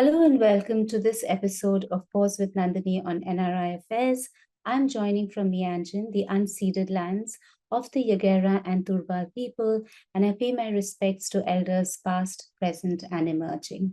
Hello and welcome to this episode of Pause with Nandini on NRI Affairs. I'm joining from Mianjin, the unceded lands of the Yagera and Turrbal people, and I pay my respects to elders past, present, and emerging.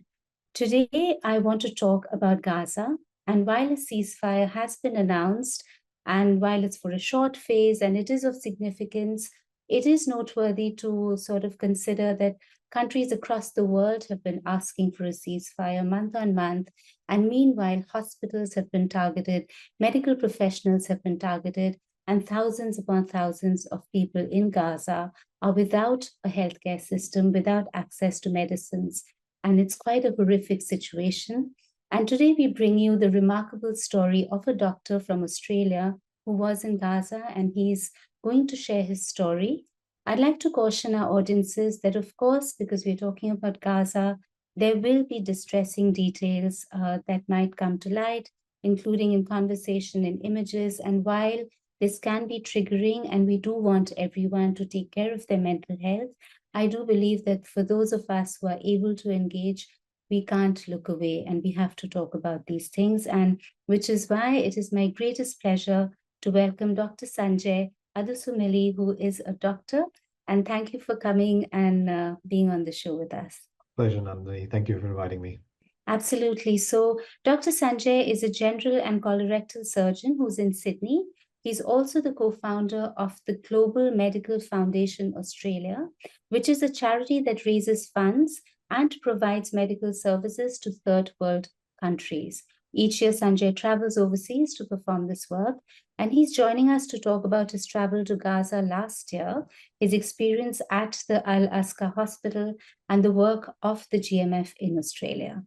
Today, I want to talk about Gaza, and while a ceasefire has been announced, and while it's for a short phase and it is of significance, it is noteworthy to sort of consider that countries across the world have been asking for a ceasefire month on month. And meanwhile, hospitals have been targeted, medical professionals have been targeted, and thousands upon thousands of people in Gaza are without a healthcare system, without access to medicines. And it's quite a horrific situation. And today we bring you the remarkable story of a doctor from Australia who was in Gaza, and he's going to share his story. I'd like to caution our audiences that, of course, because we're talking about Gaza, there will be distressing details that might come to light, including in conversation, in images. And while this can be triggering, and we do want everyone to take care of their mental health, I do believe that for those of us who are able to engage, we can't look away and we have to talk about these things. And which is why it is my greatest pleasure to welcome Dr. Sanjay Adusumilli, who is a doctor. And thank you for coming and being on the show with us. Pleasure, Nandini. Thank you for inviting me. Absolutely. So Dr. Sanjay is a general and colorectal surgeon who's in Sydney. He's also the co-founder of the Global Medical Foundation Australia, which is a charity that raises funds and provides medical services to third world countries. Each year, Sanjay travels overseas to perform this work, and he's joining us to talk about his travel to Gaza last year, his experience at the Aska hospital, and the work of the GMF in Australia.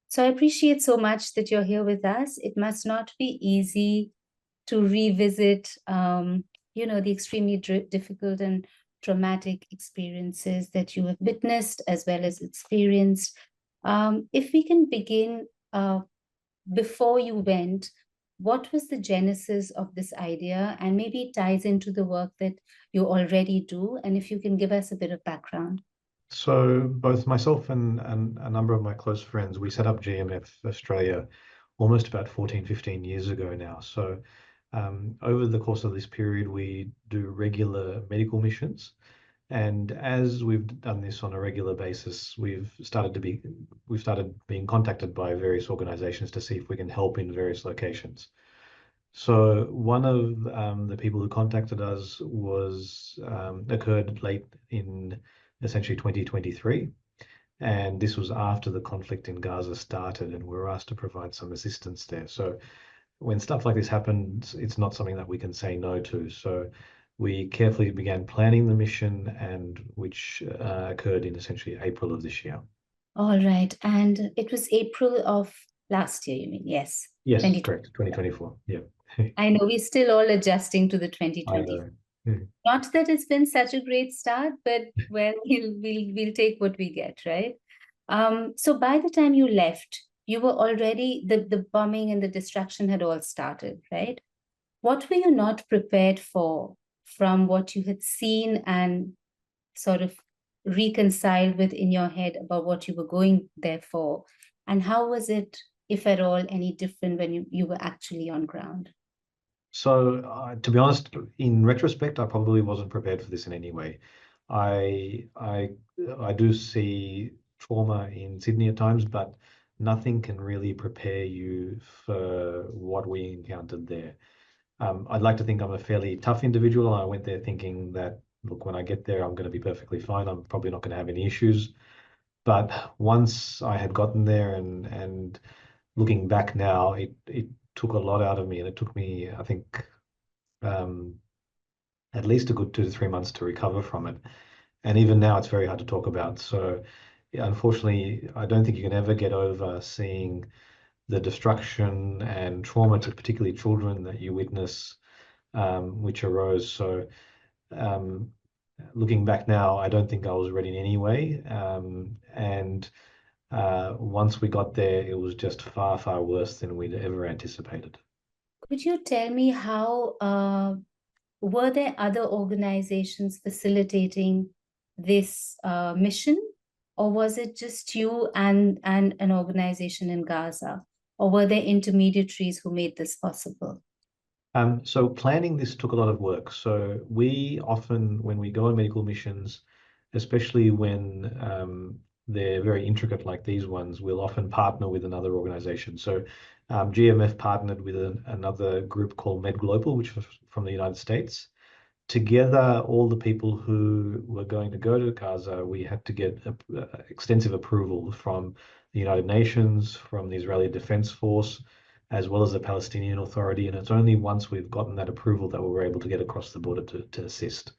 So I appreciate so much that you're here with us. It must not be easy to revisit, the extremely difficult and traumatic experiences that you have witnessed as well as experienced. If we can begin before you went, what was the genesis of this idea? And maybe it ties into the work that you already do. And if you can give us a bit of background. So both myself and a number of my close friends, we set up GMF Australia almost about 14, 15 years ago now. So over the course of this period, we do regular medical missions. And as we've done this on a regular basis, we've started being contacted by various organizations to see if we can help in various locations. So one of the people who contacted us occurred late in essentially 2023. And this was after the conflict in Gaza started, and we were asked to provide some assistance there. So when stuff like this happens, it's not something that we can say no to. So we carefully began planning the mission, and which occurred in essentially April of this year. All right. And it was April of last year, you mean? Yes. Yes, correct. 2024. Yeah. I know we're still all adjusting to the 2024. I know. Mm. Not that it's been such a great start, but well, we'll take what we get, right? So by the time you left, you were already the bombing and the destruction had all started, right? What were you not prepared for from what you had seen and sort of reconciled with in your head about what you were going there for? And how was it, if at all, any different when you were actually on ground? So, to be honest, in retrospect, I probably wasn't prepared for this in any way. I I I do see trauma in Sydney at times, but nothing can really prepare you for what we encountered there. I'd like to think I'm a fairly tough individual. I went there thinking that, look, when I get there, I'm going to be perfectly fine. I'm probably not going to have any issues. But once I had gotten there and looking back now, it took a lot out of me, and it took me, I think, um, at least a good 2 to 3 months to recover from it. And even now, it's very hard to talk about. So, yeah, unfortunately, I don't think you can ever get over seeing the destruction and trauma to particularly children that you witness, which arose. So, um, looking back now, I don't think I was ready in any way. And once we got there, it was just far, far worse than we'd ever anticipated. Could you tell me how were there other organizations facilitating this mission, or was it just you and an organization in Gaza? Or were there intermediaries who made this possible? So planning this took a lot of work. So we often, when we go on medical missions, especially when they're very intricate like these ones, we'll often partner with another organization. So GMF partnered with another group called Med Global, which was from the United States. Together, all the people who were going to go to Gaza, we had to get extensive approval from the United Nations, from the Israeli Defense Force, as well as the Palestinian Authority. And it's only once we've gotten that approval that we were able to get across the border to assist.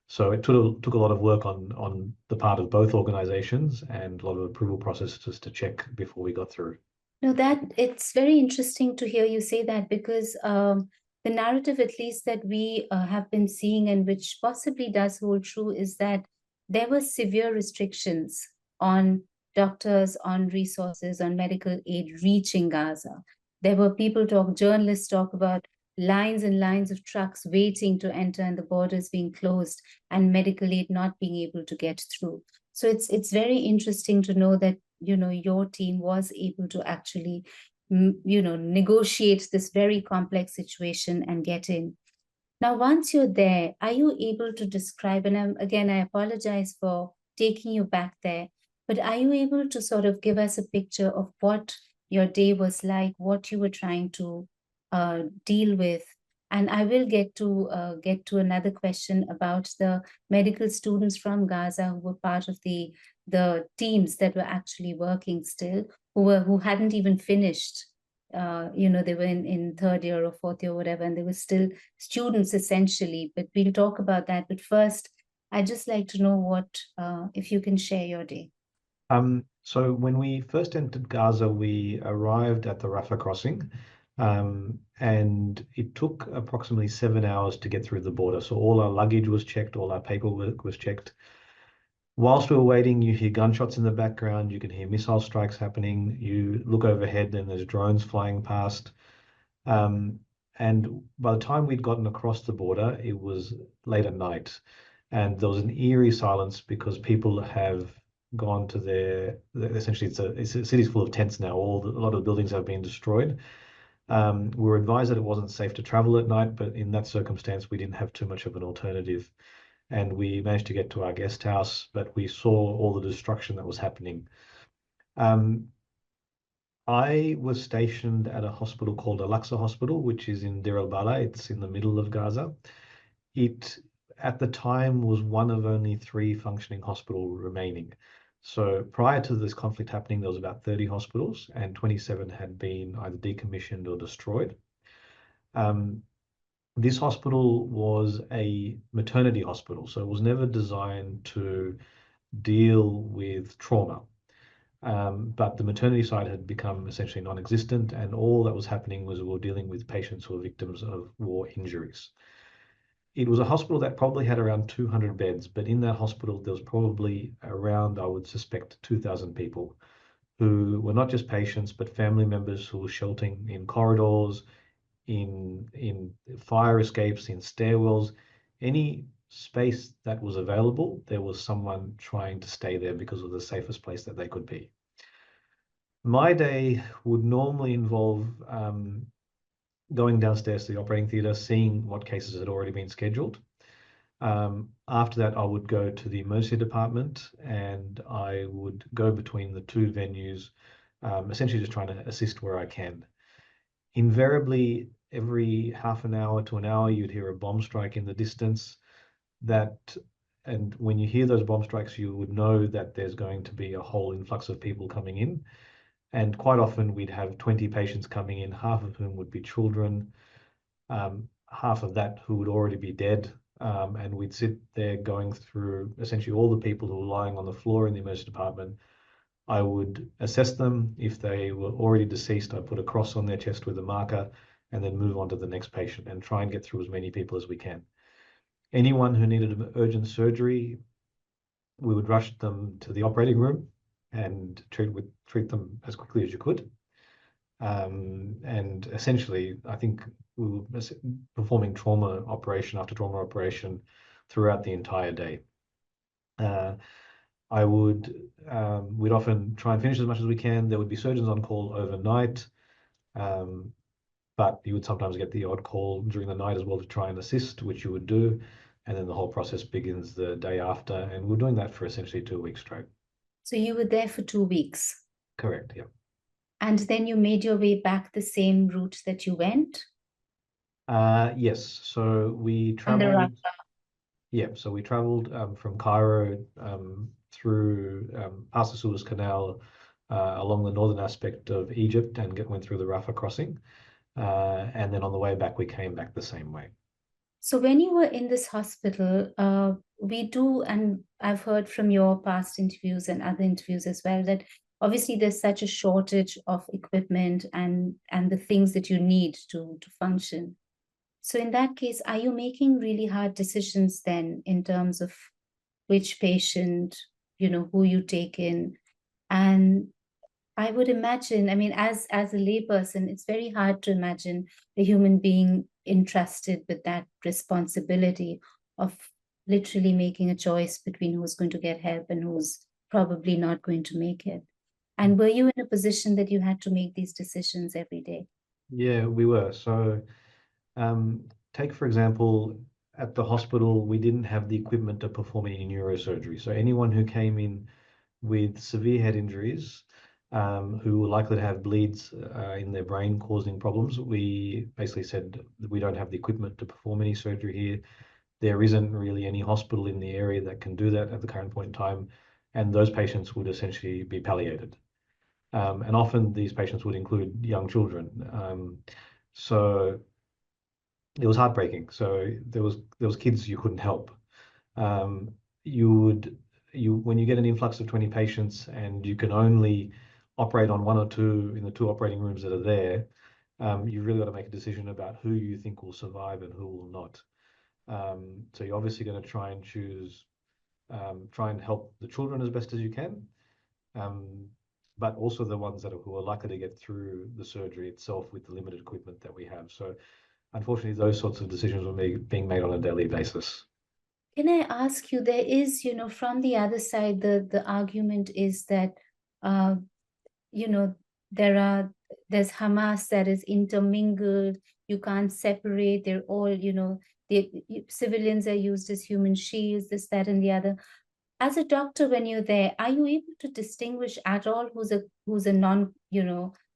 So it took a lot of work on the part of both organizations and a lot of approval processes to check before we got through. No, that it's very interesting to hear you say that, because the narrative, at least that we have been seeing, and which possibly does hold true, is that there were severe restrictions on doctors, on resources, on medical aid reaching Gaza. There were journalists talk about lines and lines of trucks waiting to enter and the borders being closed and medical aid not being able to get through. So it's very interesting to know that your team was able to actually negotiate this very complex situation and get in. Now, once you're there, are you able to describe, and again, I apologize for taking you back there, but are you able to sort of give us a picture of what your day was like, what you were trying to deal with? And I will get to another question about the medical students from Gaza who were part of the teams that were actually working still, who hadn't even finished. They were in third year or fourth year or whatever, and they were still students essentially. But we'll talk about that. But first, I'd just like to know if you can share your day. So when we first entered Gaza, we arrived at the Rafah crossing, and it took approximately 7 hours to get through the border. So all our luggage was checked, all our paperwork was checked. Whilst we were waiting, you hear gunshots in the background, you can hear missile strikes happening. You look overhead and there's drones flying past. And by the time we'd gotten across the border, it was late at night. And there was an eerie silence because people have gone to essentially it's a city's full of tents now. A lot of the buildings have been destroyed. We were advised that it wasn't safe to travel at night, but in that circumstance, we didn't have too much of an alternative. And we managed to get to our guest house, but we saw all the destruction that was happening. I was stationed at a hospital called Al-Aqsa Hospital, which is in Deir al-Balah. It's in the middle of Gaza. It, at the time, was one of only 3 functioning hospitals remaining. So prior to this conflict happening, there was about 30 hospitals, and 27 had been either decommissioned or destroyed. This hospital was a maternity hospital, so it was never designed to deal with trauma. But the maternity side had become essentially non-existent, and all that was happening was we were dealing with patients who were victims of war injuries. It was a hospital that probably had around 200 beds, but in that hospital, there was probably around, I would suspect, 2,000 people who were not just patients, but family members who were sheltering in corridors, in fire escapes, in stairwells, any space that was available, there was someone trying to stay there because of the safest place that they could be. My day would normally involve going downstairs to the operating theatre, seeing what cases had already been scheduled. After that, I would go to the emergency department and I would go between the 2 venues, essentially just trying to assist where I can. Invariably, every half an hour to an hour, you'd hear a bomb strike in the distance. And when you hear those bomb strikes, you would know that there's going to be a whole influx of people coming in. And quite often, we'd have 20 patients coming in, half of whom would be children, half of that who would already be dead. And we'd sit there going through essentially all the people who were lying on the floor in the emergency department. I would assess them. If they were already deceased, I'd put a cross on their chest with a marker and then move on to the next patient and try and get through as many people as we can. Anyone who needed urgent surgery, we would rush them to the operating room and treat them as quickly as you could. And essentially, I think we were performing trauma operation after trauma operation throughout the entire day. we'd often try and finish as much as we can. There would be surgeons on call overnight, but you would sometimes get the odd call during the night as well to try and assist, which you would do. And then the whole process begins the day after. And we're doing that for essentially 2 weeks straight. So you were there for 2 weeks. Correct, yeah. And then you made your way back the same route that you went Yes, so we on the traveled. Yeah, so we traveled from Cairo through past the Suez Canal along the northern aspect of Egypt and went through the Rafah crossing. And then on the way back, we came back the same way. So when you were in this hospital, we do, and I've heard from your past interviews and other interviews as well, that obviously there's such a shortage of equipment and the things that you need to function. So in that case, are you making really hard decisions then in terms of which patient, who you take in? And I would imagine, I mean, as a layperson, it's very hard to imagine a human being entrusted with that responsibility of literally making a choice between who's going to get help and who's probably not going to make it. And were you in a position that you had to make these decisions every day? Yeah, we were. So take, for example, at the hospital, we didn't have the equipment to perform any neurosurgery. So anyone who came in with severe head injuries, who were likely to have bleeds in their brain causing problems, we basically said that we don't have the equipment to perform any surgery here. There isn't really any hospital in the area that can do that at the current point in time, and those patients would essentially be palliated. And often these patients would include young children. So it was heartbreaking. So there was kids you couldn't help. Um, you would you when you get an influx of 20 patients and you can only operate on one or two in the two operating rooms that are there, you really got to make a decision about who you think will survive and who will not. So you're obviously going to try and help the children as best as you can, um, but also the ones who are likely to get through the surgery itself with the limited equipment that we have. So unfortunately, those sorts of decisions were being made on a daily basis. Can I ask you, there is, from the other side, the argument is that, uh, you know, there's Hamas that is intermingled. You can't separate. They're all, civilians are used as human shields, this, that, and the other. As a doctor, when you're there, are you able to distinguish at all who's a non,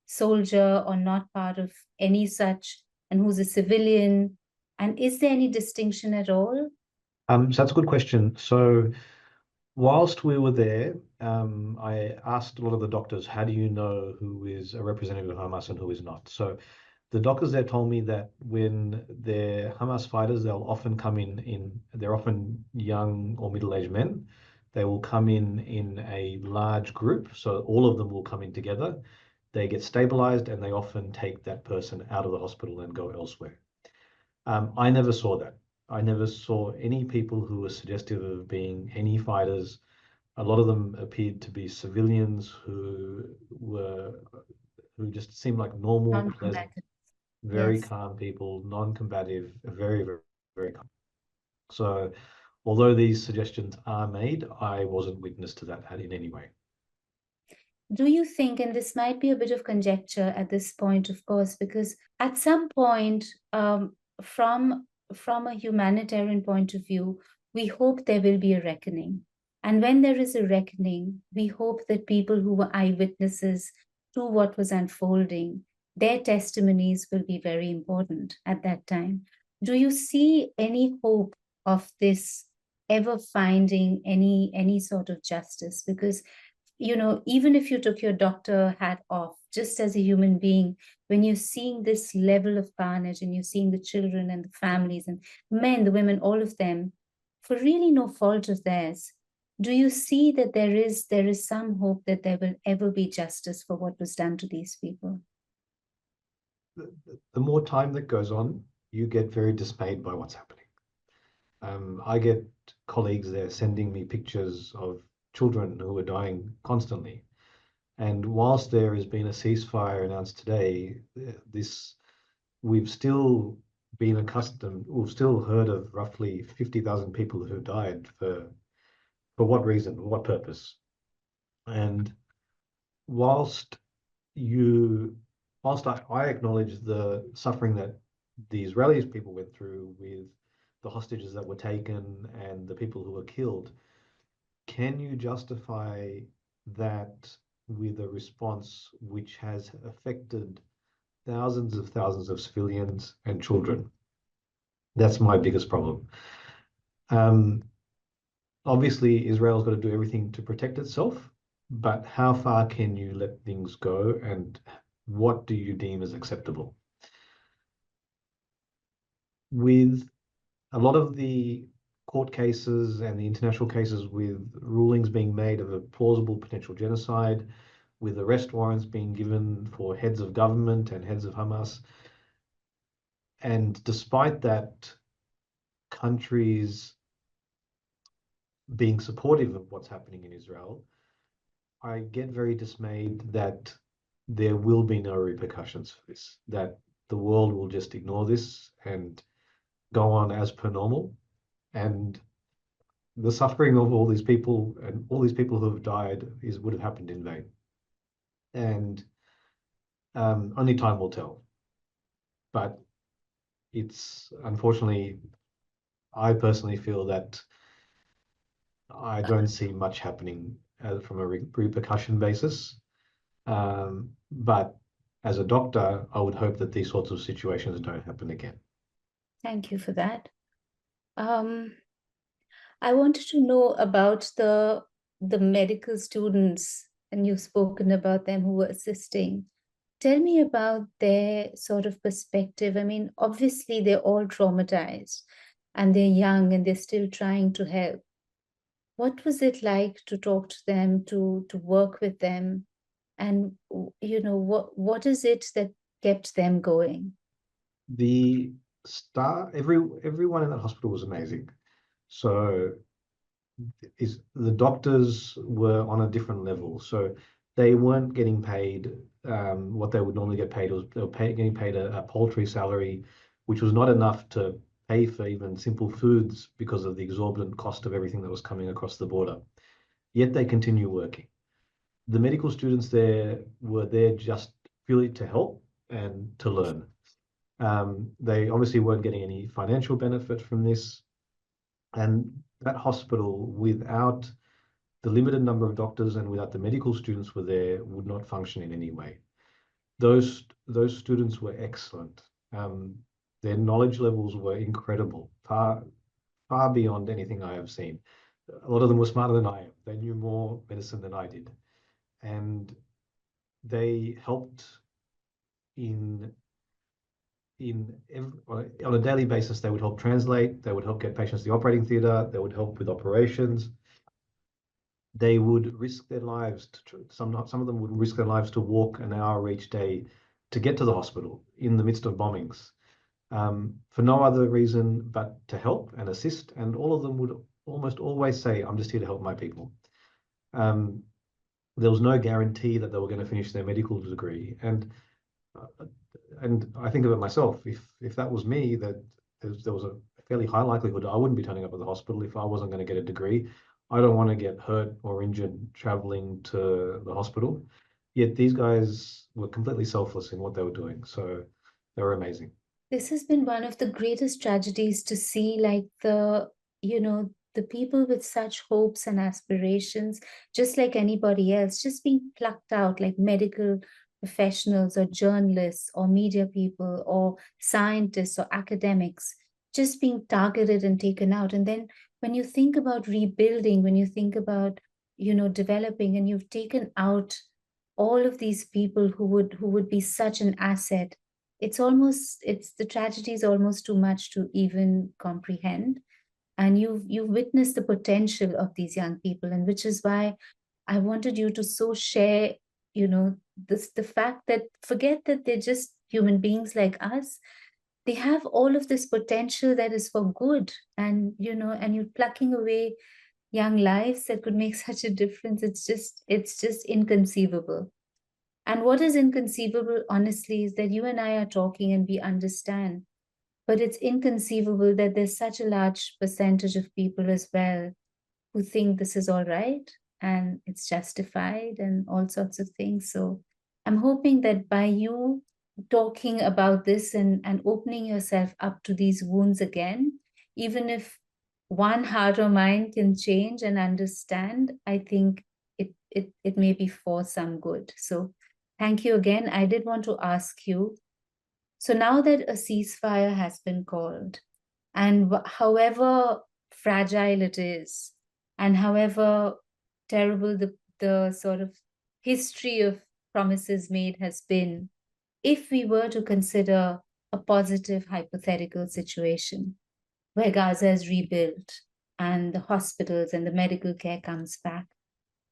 soldier or not part of any such, and who's a civilian? And is there any distinction at all? So that's a good question. So whilst we were there, I asked a lot of the doctors, how do you know who is a representative of Hamas and who is not? So the doctors there told me that when they're Hamas fighters, they're often young or middle-aged men. They will come in a large group. So all of them will come in together. They get stabilized and they often take that person out of the hospital and go elsewhere. I never saw that. I never saw any people who were suggestive of being any fighters. A lot of them appeared to be civilians who just seemed like normal, pleasant, Non-combatant. very Yes. calm people, non-combative, very, very, very calm. So, although these suggestions are made, I wasn't witness to that in any way. Do you think, and this might be a bit of conjecture at this point, of course, because at some point, from a humanitarian point of view, we hope there will be a reckoning. And when there is a reckoning, we hope that people who were eyewitnesses to what was unfolding, their testimonies will be very important at that time. Do you see any hope of this ever finding any sort of justice? Because even if you took your doctor hat off, just as a human being, when you're seeing this level of carnage and you're seeing the children and the families and men, the women, all of them, for really no fault of theirs, do you see that there is some hope that there will ever be justice for what was done to these people? The more time that goes on, you get very dismayed by what's happening. I get colleagues there sending me pictures of children who are dying constantly. And whilst there has been a ceasefire announced today, this we've still we've still heard of roughly 50,000 people who died for For what reason? For what purpose? And whilst I acknowledge the suffering that the Israeli people went through with the hostages that were taken and the people who were killed, can you justify that with a response which has affected thousands of civilians and children? That's my biggest problem. Obviously, Israel's got to do everything to protect itself, but how far can you let things go, and what do you deem as acceptable? With a lot of the court cases and the international cases with rulings being made of a plausible potential genocide, with arrest warrants being given for heads of government and heads of Hamas, and despite that, countries being supportive of what's happening in Israel, I get very dismayed that there will be no repercussions for this, that the world will just ignore this and go on as per normal. And the suffering of all these people and all these people who have died would have happened in vain. And only time will tell. But it's unfortunately, I personally feel that I don't see much happening from a repercussion basis. But as a doctor, I would hope that these sorts of situations don't happen again. Thank you for that. I wanted to know about the medical students, and you've spoken about them who were assisting. Tell me about their sort of perspective. I mean, obviously they're all traumatized and they're young and they're still trying to help. What was it like to talk to them, to work with them? And what is it that kept them going? The everyone in that hospital was amazing. So the doctors were on a different level. So they weren't getting paid what they would normally get paid. They were getting paid a paltry salary, which was not enough to pay for even simple foods because of the exorbitant cost of everything that was coming across the border. Yet they continue working. The medical students there were there just purely to help and to learn. They obviously weren't getting any financial benefit from this. And that hospital, without the limited number of doctors and without the medical students were there, would not function in any way. Those students were excellent. Their knowledge levels were incredible, far beyond anything I have seen. A lot of them were smarter than I am. They knew more medicine than I did, and they helped in on a daily basis. They would help translate. They would help get patients to the operating theatre. They would help with operations. They would risk their lives some of them would risk their lives to walk an hour each day to get to the hospital in the midst of bombings, for no other reason but to help and assist. And all of them would almost always say, "I'm just here to help my people." There was no guarantee that they were going to finish their medical degree, and I think of it myself. If that was me, that there was a fairly high likelihood I wouldn't be turning up at the hospital if I wasn't going to get a degree. I don't want to get hurt or injured traveling to the hospital. Yet these guys were completely selfless in what they were doing. So they were amazing. This has been one of the greatest tragedies to see, like the people with such hopes and aspirations, just like anybody else, just being plucked out, like medical professionals or journalists or media people or scientists or academics, just being targeted and taken out. And then when you think about rebuilding, when you think about, developing, and you've taken out all of these people who would be such an asset, it's the tragedy is almost too much to even comprehend. And you've witnessed the potential of these young people, and which is why I wanted you to so share, the fact that, forget that they're just human beings like us. They have all of this potential that is for good, and you're plucking away young lives that could make such a difference. It's just inconceivable. And what is inconceivable, honestly, is that you and I are talking and we understand. But it's inconceivable that there's such a large percentage of people as well who think this is all right and it's justified and all sorts of things. So I'm hoping that by you talking about this and opening yourself up to these wounds again, even if one heart or mind can change and understand, I think it may be for some good. So thank you again. I did want to ask you, so now that a ceasefire has been called, and however fragile it is, and however terrible the sort of history of promises made has been, if we were to consider a positive hypothetical situation where Gaza is rebuilt and the hospitals and the medical care comes back,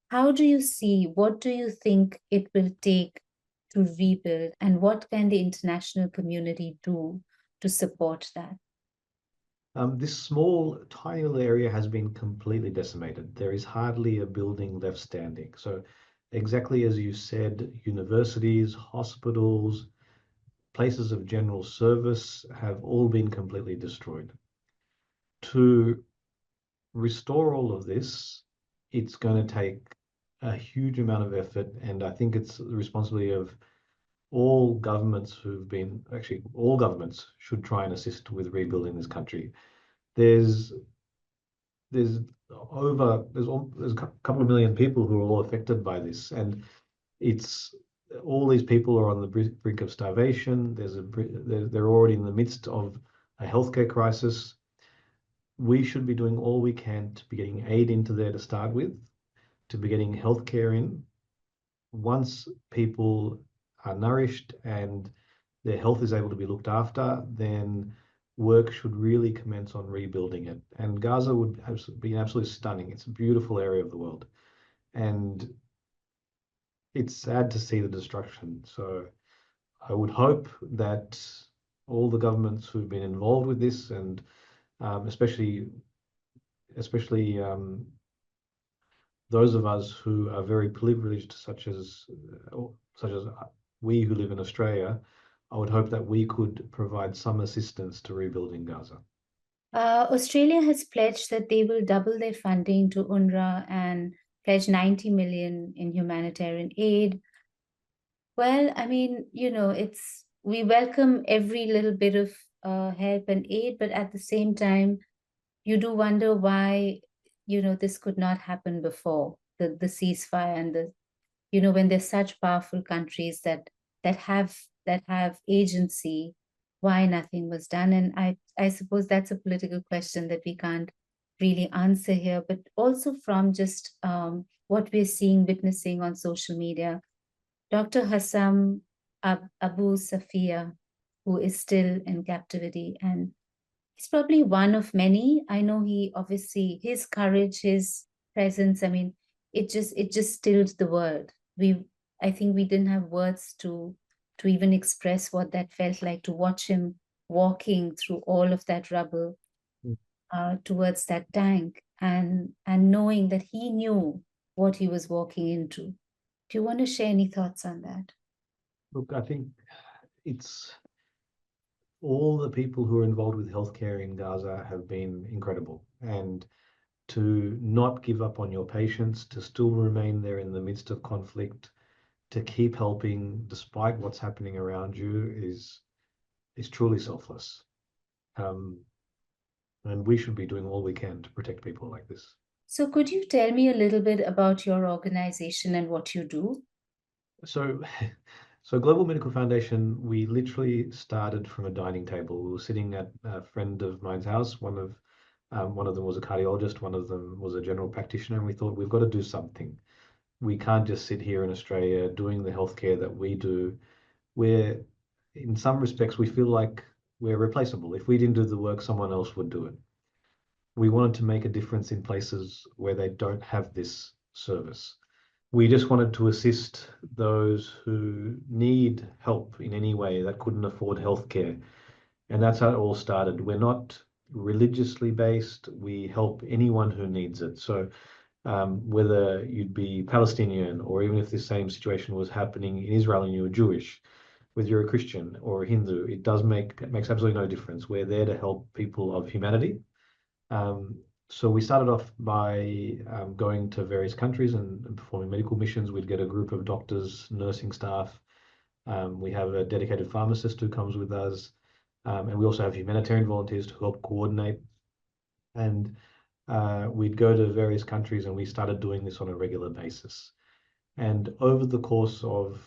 how do you see, what do you think it will take to rebuild, and what can the international community do to support that? This small, tiny little area has been completely decimated. There is hardly a building left standing. So, exactly as you said, universities, hospitals, places of general service have all been completely destroyed. To restore all of this, it's going to take a huge amount of effort, and I think it's the responsibility of all governments who've been actually all governments should try and assist with rebuilding this country. There's there's there's a couple of million people who are all affected by this, and it's all these people are on the brink of starvation. They're already in the midst of a healthcare crisis. We should be doing all we can to be getting aid into there to start with, to be getting healthcare in. Once people are nourished and their health is able to be looked after, then work should really commence on rebuilding it. And Gaza would have been absolutely stunning. It's a beautiful area of the world. And it's sad to see the destruction. So I would hope that all the governments who've been involved with this, and especially those of us who are very privileged, such as we who live in Australia, I would hope that we could provide some assistance to rebuilding Gaza. Australia has pledged that they will double their funding to UNRWA and pledge 90 million in humanitarian aid. Well, I mean, we welcome every little bit of help and aid, but at the same time, you do wonder why, this could not happen before the ceasefire and when there's such powerful countries that have that have agency, why nothing was done. And I suppose that's a political question that we can't really answer here, but also from just what we're seeing, witnessing on social media. Dr. Hassam Abu Safia, who is still in captivity, and he's probably one of many. I know he obviously, his courage, his presence, I mean, it just stilled the world. I think we didn't have words to even express what that felt like, to watch him walking through all of that rubble towards that tank, and knowing that he knew what he was walking into. Do you want to share any thoughts on that? Look, I think it's all the people who are involved with healthcare in Gaza have been incredible. And to not give up on your patients, to still remain there in the midst of conflict, to keep helping despite what's happening around you is truly selfless. Um, and we should be doing all we can to protect people like this. So could you tell me a little bit about your organization and what you do? So, so Global Medical Foundation, we literally started from a dining table. We were sitting at a friend of mine's house. One of them was a cardiologist, one of them was a general practitioner, and we thought we've got to do something. We can't just sit here in Australia doing the healthcare that we do. We're, in some respects, we feel like we're replaceable. If we didn't do the work, someone else would do it. We wanted to make a difference in places where they don't have this service. We just wanted to assist those who need help in any way that couldn't afford healthcare. And that's how it all started. We're not religiously based. We help anyone who needs it. So whether you'd be Palestinian, or even if the same situation was happening in Israel and you were Jewish, whether you're a Christian or a Hindu, it makes absolutely no difference. We're there to help people of humanity. Um, So we started off by going to various countries and performing medical missions. We'd get a group of doctors, nursing staff. We have a dedicated pharmacist who comes with us. And we also have humanitarian volunteers to help coordinate. And we'd go to various countries and we started doing this on a regular basis. And over the course of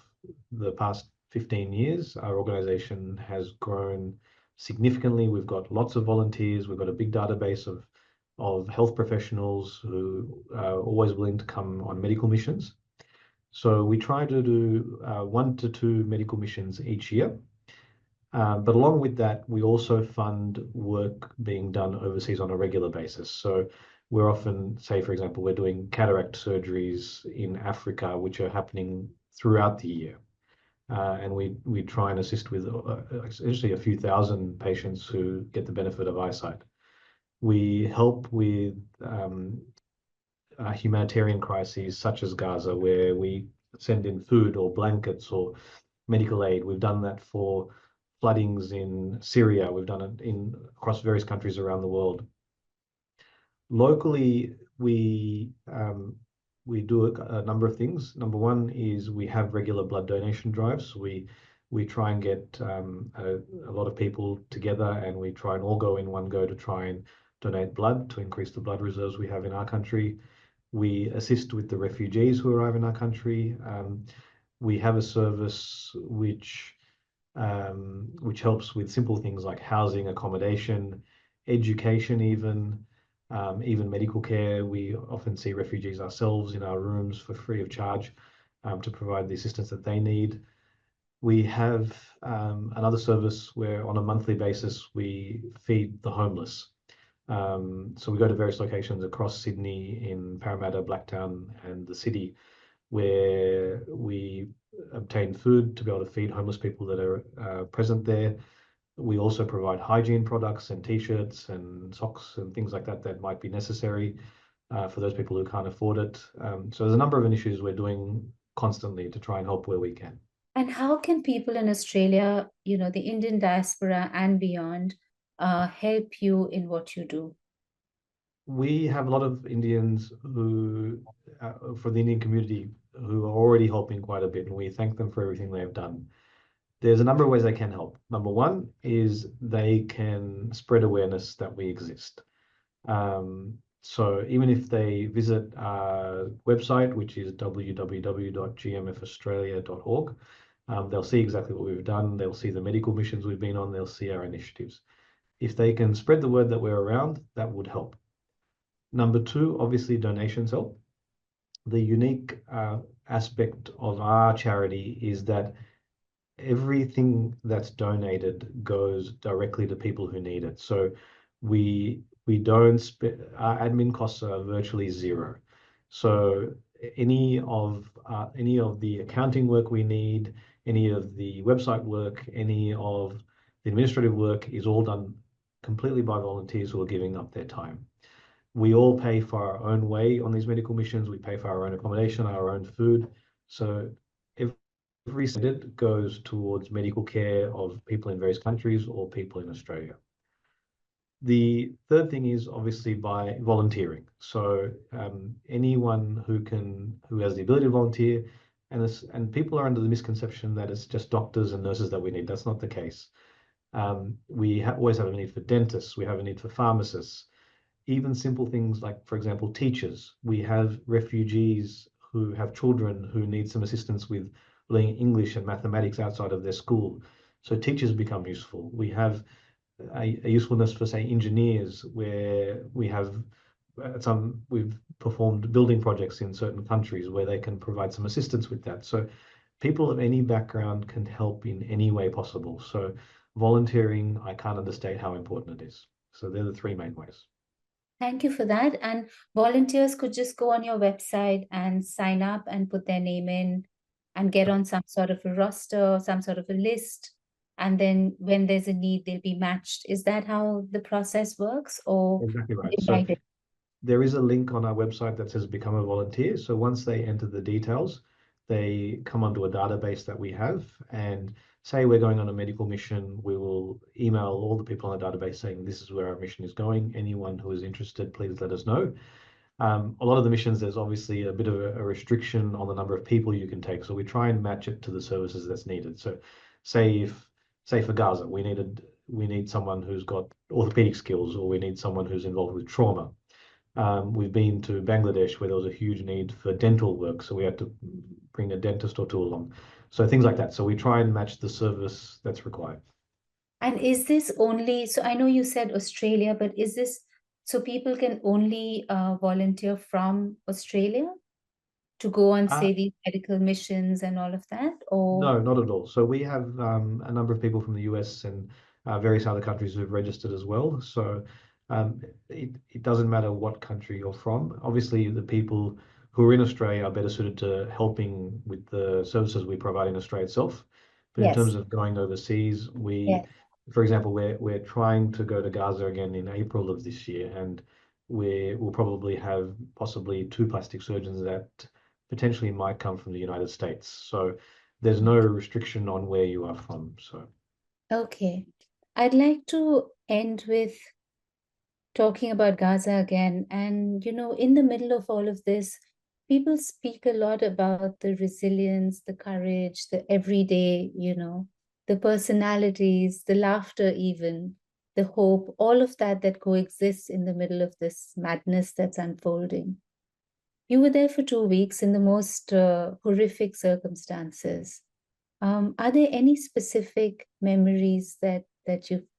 the past 15 years, our organization has grown significantly. We've got lots of volunteers. We've got a big database of health professionals who are always willing to come on medical missions. So we try to do 1 to 2 medical missions each year. But along with that, we also fund work being done overseas on a regular basis. So we're often, say, for example, we're doing cataract surgeries in Africa, which are happening throughout the year. And we try and assist with essentially a few thousand patients who get the benefit of eyesight. We help with humanitarian crises such as Gaza, where we send in food or blankets or medical aid. We've done that for floodings in Syria. We've done it across various countries around the world. Locally, we do a number of things. Number one is we have regular blood donation drives. We try and get a lot of people together, and we try and all go in one go to try and donate blood to increase the blood reserves we have in our country. We assist with the refugees who arrive in our country. We have a service which helps with simple things like housing, accommodation, education, even medical care. We often see refugees ourselves in our rooms for free of charge to provide the assistance that they need. We have another service where on a monthly basis we feed the homeless. So we go to various locations across Sydney, in Parramatta, Blacktown, and the city, where we obtain food to be able to feed homeless people that are present there. We also provide hygiene products and t-shirts and socks and things like that that might be necessary for those people who can't afford it. So there's a number of initiatives we're doing constantly to try and help where we can. And how can people in Australia, the Indian diaspora and beyond, help you in what you do? We have a lot of Indians who, for the Indian community, who are already helping quite a bit, and we thank them for everything they have done. There's a number of ways they can help. Number one is they can spread awareness that we exist. So even if they visit our website, which is www.gmfaustralia.org, they'll see exactly what we've done. They'll see the medical missions we've been on. They'll see our initiatives. If they can spread the word that we're around, that would help. Number two, obviously donations help. The unique aspect of our charity is that everything that's donated goes directly to people who need it. So we don't spend, our admin costs are virtually zero. So any of the accounting work we need, any of the website work, any of the administrative work is all done completely by volunteers who are giving up their time. We all pay for our own way on these medical missions. We pay for our own accommodation, our own food. So every cent goes towards medical care of people in various countries or people in Australia. The third thing is obviously by volunteering. So anyone who has the ability to volunteer, and people are under the misconception that it's just doctors and nurses that we need. That's not the case. We always have a need for dentists. We have a need for pharmacists. Even simple things like, for example, teachers. We have refugees who have children who need some assistance with learning English and mathematics outside of their school. So teachers become useful. We have a usefulness for, say, engineers, where we've performed building projects in certain countries where they can provide some assistance with that. So people of any background can help in any way possible. So volunteering, I can't understate how important it is. So they're the three main ways. Thank you for that. And volunteers could just go on your website and sign up and put their name in and get on some sort of a roster, some sort of a list. And then when there's a need, they'll be matched. Is that how the process works? Or Exactly right. So there is a link on our website that says become a volunteer. So once they enter the details, they come onto a database that we have, and say we're going on a medical mission, we will email all the people on the database saying this is where our mission is going. Anyone who is interested, please let us know. A lot of the missions, there's obviously a bit of a restriction on the number of people you can take. So we try and match it to the services that's needed. So say for Gaza, we need someone who's got orthopedic skills, or we need someone who's involved with trauma. We've been to Bangladesh where there was a huge need for dental work, so we had to bring a dentist or two along. So things like that. So we try and match the service that's required. And is this only, so I know you said Australia, but is this so people can only volunteer from Australia to go on, Uh, say, these medical missions and all of that? Or No, not at all. So we have a number of people from the US and various other countries who've registered as well. So it doesn't matter what country you're from. Obviously, the people who are in Australia are better suited to helping with the services we provide in Australia itself. But in terms yes, of going overseas, yes. for example, we're trying to go to Gaza again in April of this year, and we'll probably have possibly two plastic surgeons that potentially might come from the United States. So there's no restriction on where you are from. So Okay. I'd like to end with talking about Gaza again. And, in the middle of all of this, people speak a lot about the resilience, the courage, the everyday, the personalities, the laughter, even the hope, all of that that coexists in the middle of this madness that's unfolding. You were there for 2 weeks in the most horrific circumstances. Are there any specific memories that you've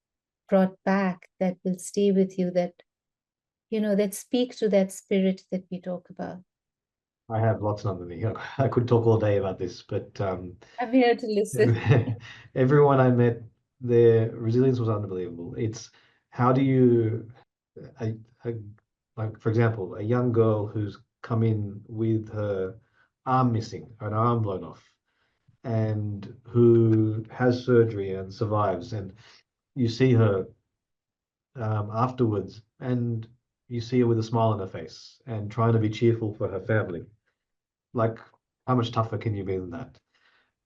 brought back that will stay with you, that speak to that spirit that we talk about? I have lots, Nandini. I could talk all day about this, but I'm here to listen. everyone I met, their resilience was unbelievable. It's how do you, a, a, like for example, a young girl who's come in with her arm missing, an arm blown off, and who has surgery and survives, and you see her afterwards, and you see her with a smile on her face and trying to be cheerful for her family. Like, how much tougher can you be than that?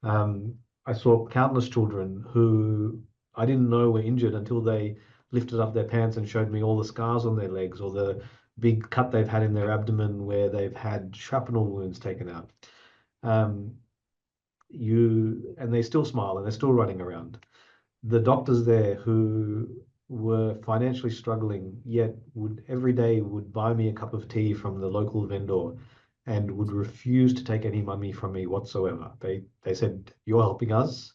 Um, I saw countless children who I didn't know were injured until they lifted up their pants and showed me all the scars on their legs, or the big cut they've had in their abdomen where they've had shrapnel wounds taken out. Um, and they still smile and they're still running around. The doctors there who were financially struggling, yet would every day would buy me a cup of tea from the local vendor and would refuse to take any money from me whatsoever. They said, "You're helping us,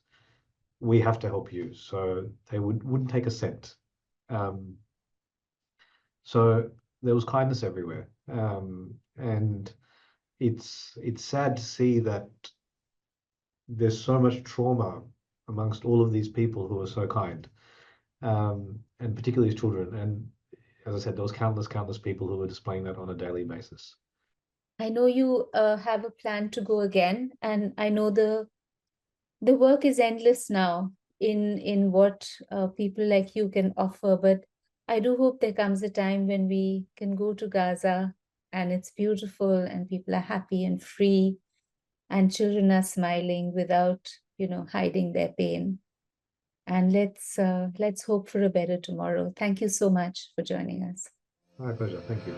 we have to help you." So they wouldn't take a cent. Um, so there was kindness everywhere. And it's sad to see that there's so much trauma amongst all of these people who are so kind, and particularly as children. And as I said, there was countless people who were displaying that on a daily basis. I know you have a plan to go again, and I know the work is endless now in what people like you can offer. But I do hope there comes a time when we can go to Gaza and it's beautiful and people are happy and free and children are smiling without, hiding their pain. And let's hope for a better tomorrow. Thank you so much for joining us. My pleasure. Thank you.